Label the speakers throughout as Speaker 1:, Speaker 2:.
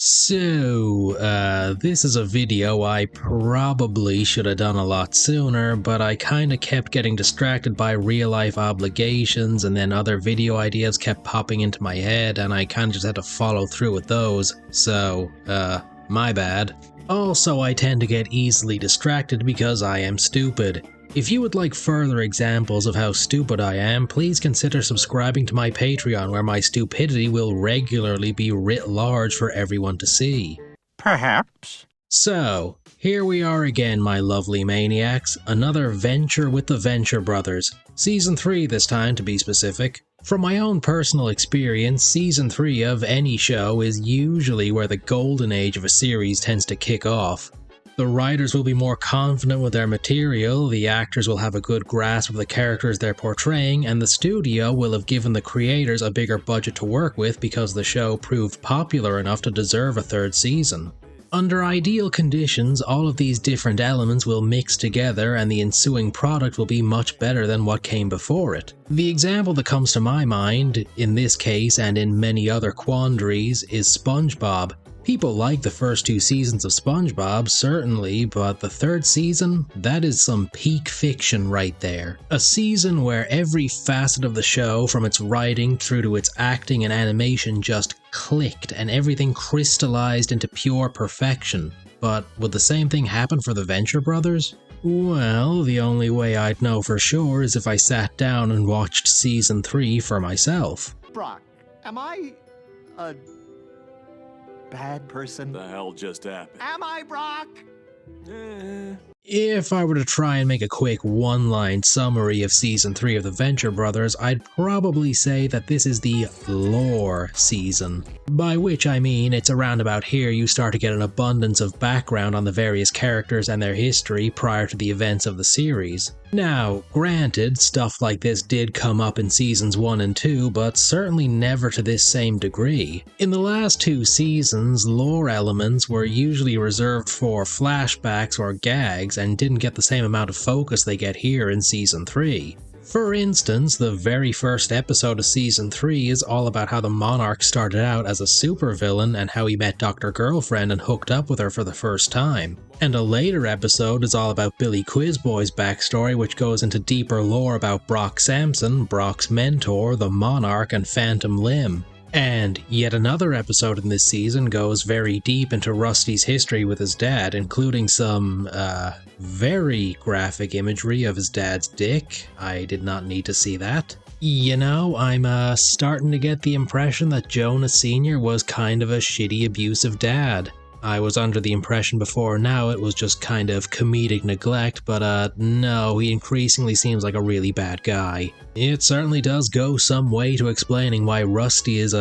Speaker 1: This is a video I probably should have done a lot sooner, but I kinda kept getting distracted by real life obligations, and then other video ideas kept popping into my head, and I kinda just had to follow through with those, my bad. Also, I tend to get easily distracted because I am stupid. If you would like further examples of how stupid I am, please consider subscribing to my Patreon, where my stupidity will regularly be writ large for everyone to see.
Speaker 2: Perhaps.
Speaker 1: So, here we are again, my lovely maniacs, another venture with the Venture Brothers. Season 3 this time, to be specific. From my own personal experience, Season 3 of any show is usually where the golden age of a series tends to kick off. The writers will be more confident with their material, the actors will have a good grasp of the characters they're portraying, and the studio will have given the creators a bigger budget to work with because the show proved popular enough to deserve a third season. Under ideal conditions, all of these different elements will mix together and the ensuing product will be much better than what came before it. The example that comes to my mind, in this case and in many other quandaries, is SpongeBob. People like the first 2 seasons of SpongeBob, certainly, but the third season? That is some peak fiction right there. A season where every facet of the show, from its writing through to its acting and animation, just clicked and everything crystallized into pure perfection. But would the same thing happen for the Venture Brothers? Well, the only way I'd know for sure is if I sat down and watched Season 3 for myself.
Speaker 2: Brock, am I a bad person?
Speaker 3: The hell just happened?
Speaker 2: Am I, Brock?
Speaker 1: If I were to try and make a quick one-line summary of Season 3 of the Venture Brothers, I'd probably say that this is the lore season. By which I mean, it's around about here you start to get an abundance of background on the various characters and their history prior to the events of the series. Now, granted, stuff like this did come up in Seasons 1 and 2, but certainly never to this same degree. In the last 2 seasons, lore elements were usually reserved for flashbacks or gags and didn't get the same amount of focus they get here in Season 3. For instance, the very first episode of Season 3 is all about how the Monarch started out as a supervillain and how he met Dr. Girlfriend and hooked up with her for the first time. And a later episode is all about Billy Quizboy's backstory, which goes into deeper lore about Brock Sampson, Brock's mentor, the Monarch, and Phantom Limb. And yet another episode in this season goes very deep into Rusty's history with his dad, including some, very graphic imagery of his dad's dick. I did not need to see that. You know, I'm, starting to get the impression that Jonah Sr. was kind of a shitty, abusive dad. I was under the impression before now it was just kind of comedic neglect, but no, he increasingly seems like a really bad guy. It certainly does go some way to explaining why Rusty is,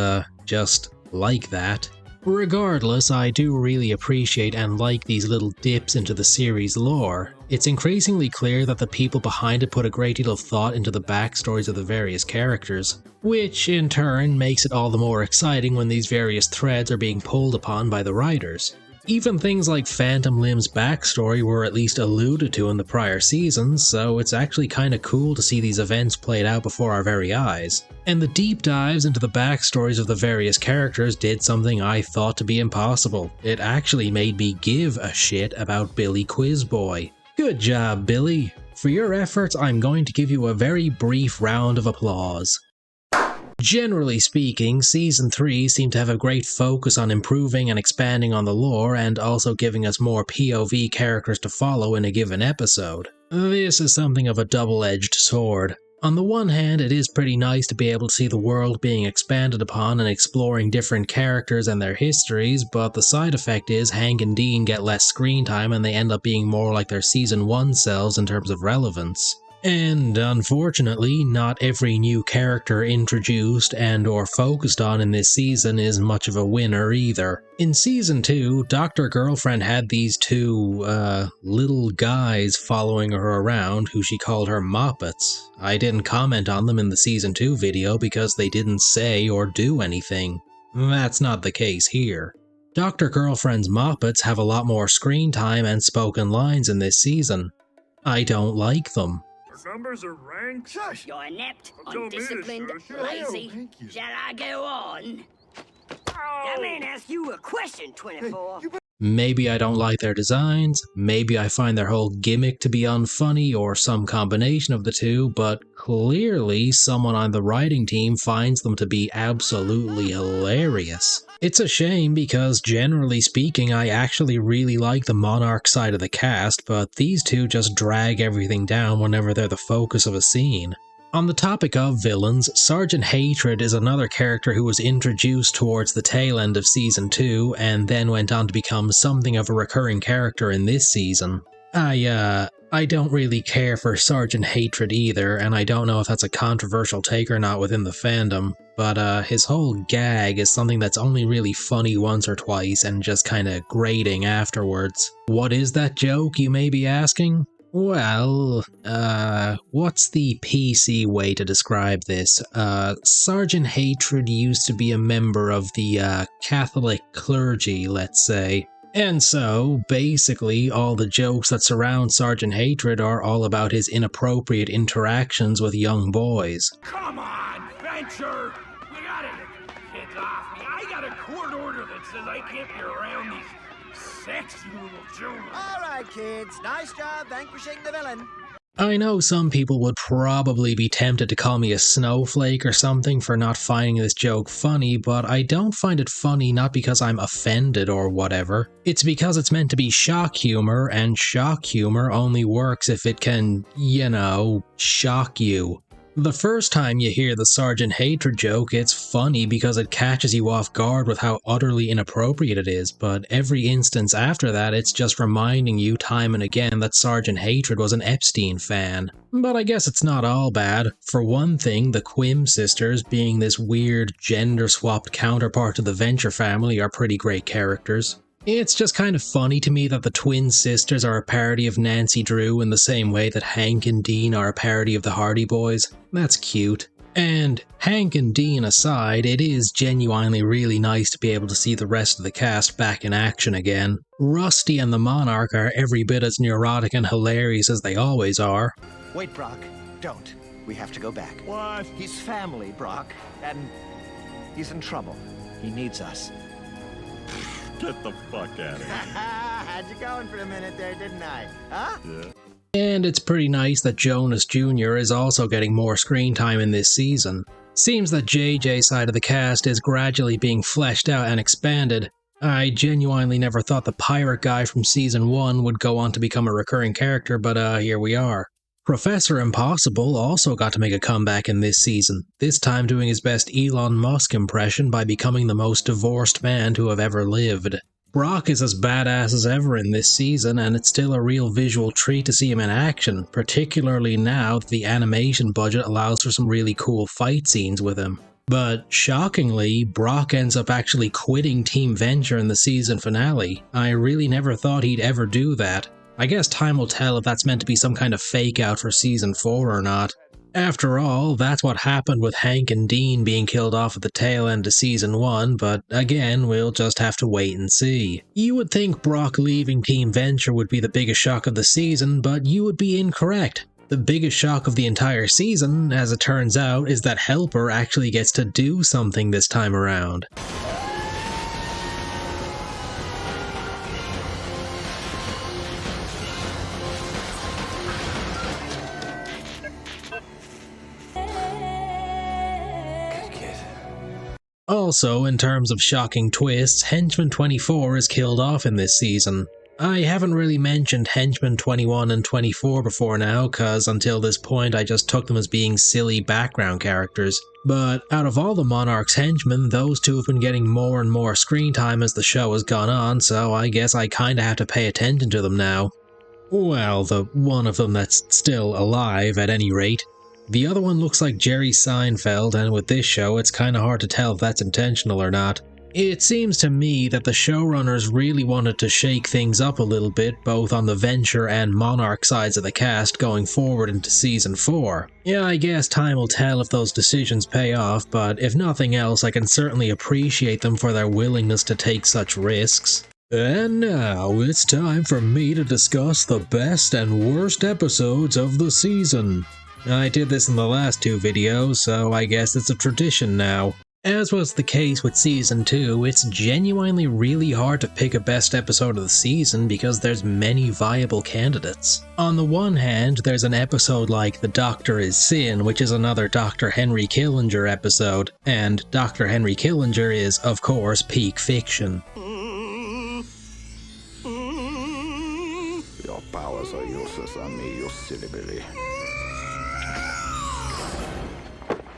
Speaker 1: just like that. Regardless, I do really appreciate and like these little dips into the series' lore. It's increasingly clear that the people behind it put a great deal of thought into the backstories of the various characters, which in turn makes it all the more exciting when these various threads are being pulled upon by the writers. Even things like Phantom Limb's backstory were at least alluded to in the prior seasons, so it's actually kinda cool to see these events played out before our very eyes. And the deep dives into the backstories of the various characters did something I thought to be impossible. It actually made me give a shit about Billy Quizboy. Good job, Billy. For your efforts, I'm going to give you a very brief round of applause. Generally speaking, Season 3 seemed to have a great focus on improving and expanding on the lore and also giving us more POV characters to follow in a given episode. This is something of a double-edged sword. On the one hand, it is pretty nice to be able to see the world being expanded upon and exploring different characters and their histories, but the side effect is Hank and Dean get less screen time and they end up being more like their Season 1 selves in terms of relevance. And unfortunately, not every new character introduced and or focused on in this season is much of a winner either. In Season 2, Dr. Girlfriend had these 2, little guys following her around who she called her Moppets. I didn't comment on them in the Season 2 video because they didn't say or do anything. That's not the case here. Dr. Girlfriend's Moppets have a lot more screen time and spoken lines in this season. I don't like them.
Speaker 3: Numbers are ranked?
Speaker 2: Shush!
Speaker 4: You're inept,
Speaker 3: Don't mean it,
Speaker 4: undisciplined,
Speaker 3: sir.
Speaker 4: lazy.
Speaker 2: Thank you.
Speaker 4: Shall I go on? That man asked you a question, 24.
Speaker 1: Maybe I don't like their designs, maybe I find their whole gimmick to be unfunny, or some combination of the two, but clearly someone on the writing team finds them to be absolutely hilarious. It's a shame because, generally speaking, I actually really like the Monarch side of the cast, but these two just drag everything down whenever they're the focus of a scene. On the topic of villains, Sergeant Hatred is another character who was introduced towards the tail end of Season 2 and then went on to become something of a recurring character in this season. I don't really care for Sergeant Hatred either, and I don't know if that's a controversial take or not within the fandom, but his whole gag is something that's only really funny once or twice and just kinda grating afterwards. What is that joke, you may be asking? Well, what's the PC way to describe this? Sergeant Hatred used to be a member of the, Catholic clergy, let's say. And so, basically, all the jokes that surround Sergeant Hatred are all about his inappropriate interactions with young boys.
Speaker 3: Come on, Venture! We gotta get the kids off me. I got a court order that says I can't be around these sexy little children.
Speaker 5: All right, kids. Nice job vanquishing the villain.
Speaker 1: I know some people would probably be tempted to call me a snowflake or something for not finding this joke funny, but I don't find it funny not because I'm offended or whatever. It's because it's meant to be shock humor, and shock humor only works if it can, you know, shock you. The first time you hear the Sergeant Hatred joke, it's funny because it catches you off guard with how utterly inappropriate it is, but every instance after that it's just reminding you time and again that Sergeant Hatred was an Epstein fan. But I guess it's not all bad. For one thing, the Quim sisters, being this weird gender-swapped counterpart to the Venture family, are pretty great characters. It's just kind of funny to me that the twin sisters are a parody of Nancy Drew in the same way that Hank and Dean are a parody of the Hardy Boys. That's cute. And Hank and Dean aside, it is genuinely really nice to be able to see the rest of the cast back in action again. Rusty and the Monarch are every bit as neurotic and hilarious as they always are.
Speaker 5: Wait, Brock. Don't. We have to go back.
Speaker 3: What?
Speaker 5: He's family, Brock. And he's in trouble. He needs us.
Speaker 3: Get the fuck out of here.
Speaker 5: Had you going for a minute there, didn't I? Huh?
Speaker 3: Yeah.
Speaker 1: And it's pretty nice that Jonas Jr. is also getting more screen time in this season. Seems that JJ's side of the cast is gradually being fleshed out and expanded. I genuinely never thought the pirate guy from Season 1 would go on to become a recurring character, but here we are. Professor Impossible also got to make a comeback in this season, this time doing his best Elon Musk impression by becoming the most divorced man to have ever lived. Brock is as badass as ever in this season, and it's still a real visual treat to see him in action, particularly now that the animation budget allows for some really cool fight scenes with him. But shockingly, Brock ends up actually quitting Team Venture in the season finale. I really never thought he'd ever do that. I guess time will tell if that's meant to be some kind of fake out for Season 4 or not. After all, that's what happened with Hank and Dean being killed off at the tail end of Season 1, but again, we'll just have to wait and see. You would think Brock leaving Team Venture would be the biggest shock of the season, but you would be incorrect. The biggest shock of the entire season, as it turns out, is that Helper actually gets to do something this time around. Also, in terms of shocking twists, Henchman 24 is killed off in this season. I haven't really mentioned Henchman 21 and 24 before now, cause until this point I just took them as being silly background characters. But out of all the Monarch's henchmen, those two have been getting more and more screen time as the show has gone on, so I guess I kinda have to pay attention to them now. Well, the one of them that's still alive at any rate. The other one looks like Jerry Seinfeld, and with this show it's kinda hard to tell if that's intentional or not. It seems to me that the showrunners really wanted to shake things up a little bit, both on the Venture and Monarch sides of the cast going forward into Season 4. Yeah, I guess time will tell if those decisions pay off, but if nothing else I can certainly appreciate them for their willingness to take such risks. And now it's time for me to discuss the best and worst episodes of the season. I did this in the last two videos, so I guess it's a tradition now. As was the case with Season 2, it's genuinely really hard to pick a best episode of the season because there's many viable candidates. On the one hand, there's an episode like The Doctor is Sin, which is another Dr. Henry Killinger episode, and Dr. Henry Killinger is, of course, peak fiction.
Speaker 6: Your powers are useless on me, you silly Billy.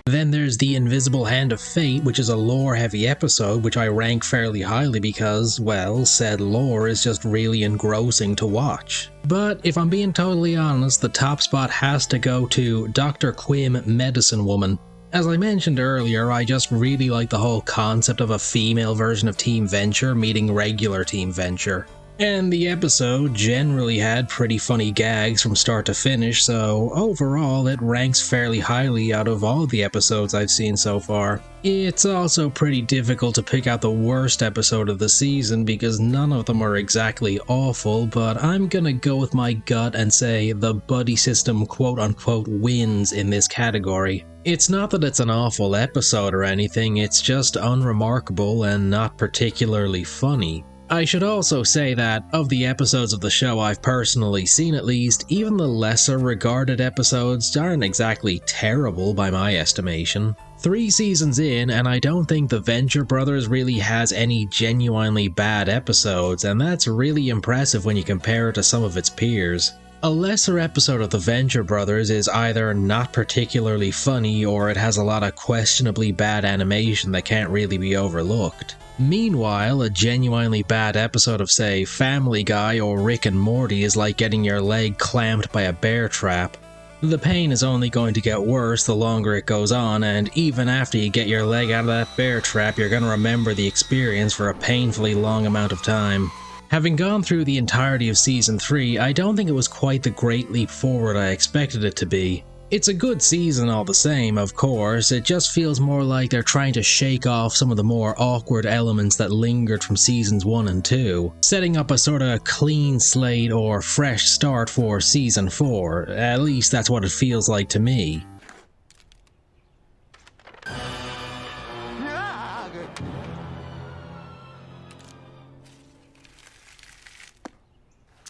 Speaker 1: Then there's The Invisible Hand of Fate, which is a lore-heavy episode, which I rank fairly highly because, well, said lore is just really engrossing to watch. But if I'm being totally honest, the top spot has to go to Dr. Quim, Medicine Woman. As I mentioned earlier, I just really like the whole concept of a female version of Team Venture meeting regular Team Venture. And the episode generally had pretty funny gags from start to finish, so overall it ranks fairly highly out of all the episodes I've seen so far. It's also pretty difficult to pick out the worst episode of the season because none of them are exactly awful, but I'm gonna go with my gut and say the buddy system quote-unquote wins in this category. It's not that it's an awful episode or anything, it's just unremarkable and not particularly funny. I should also say that, of the episodes of the show I've personally seen at least, even the lesser regarded episodes aren't exactly terrible by my estimation. 3 seasons in, and I don't think The Venture Brothers really has any genuinely bad episodes, and that's really impressive when you compare it to some of its peers. A lesser episode of The Venture Brothers is either not particularly funny or it has a lot of questionably bad animation that can't really be overlooked. Meanwhile, a genuinely bad episode of, say, Family Guy or Rick and Morty is like getting your leg clamped by a bear trap. The pain is only going to get worse the longer it goes on, and even after you get your leg out of that bear trap, you're gonna remember the experience for a painfully long amount of time. Having gone through the entirety of Season 3, I don't think it was quite the great leap forward I expected it to be. It's a good season all the same, of course, it just feels more like they're trying to shake off some of the more awkward elements that lingered from Seasons 1 and 2, setting up a sorta clean slate or fresh start for Season 4, at least that's what it feels like to me.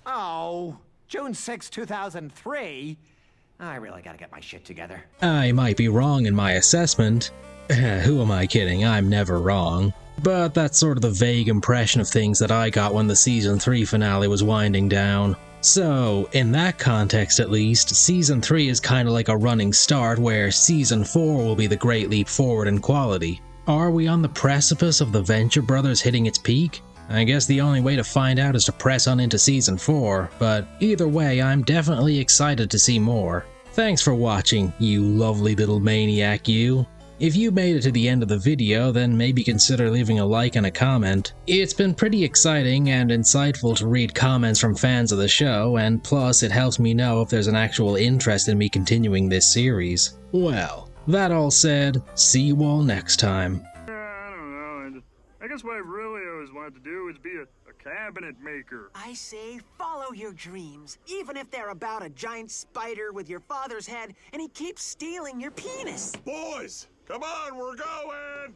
Speaker 5: Oh, June 6, 2003? I really gotta get my shit together.
Speaker 1: I might be wrong in my assessment. Who am I kidding? I'm never wrong. But that's sort of the vague impression of things that I got when the Season 3 finale was winding down. So, in that context at least, Season 3 is kinda like a running start where Season 4 will be the great leap forward in quality. Are we on the precipice of the Venture Brothers hitting its peak? I guess the only way to find out is to press on into Season 4, but either way, I'm definitely excited to see more. Thanks for watching, you lovely little maniac you. If you made it to the end of the video, then maybe consider leaving a like and a comment. It's been pretty exciting and insightful to read comments from fans of the show, and plus it helps me know if there's an actual interest in me continuing this series. Well, that all said, see you all next time.
Speaker 3: I guess what I really always wanted to do is be a cabinet maker.
Speaker 4: I say follow your dreams, even if they're about a giant spider with your father's head and he keeps stealing your penis.
Speaker 3: Boys, come on, we're going!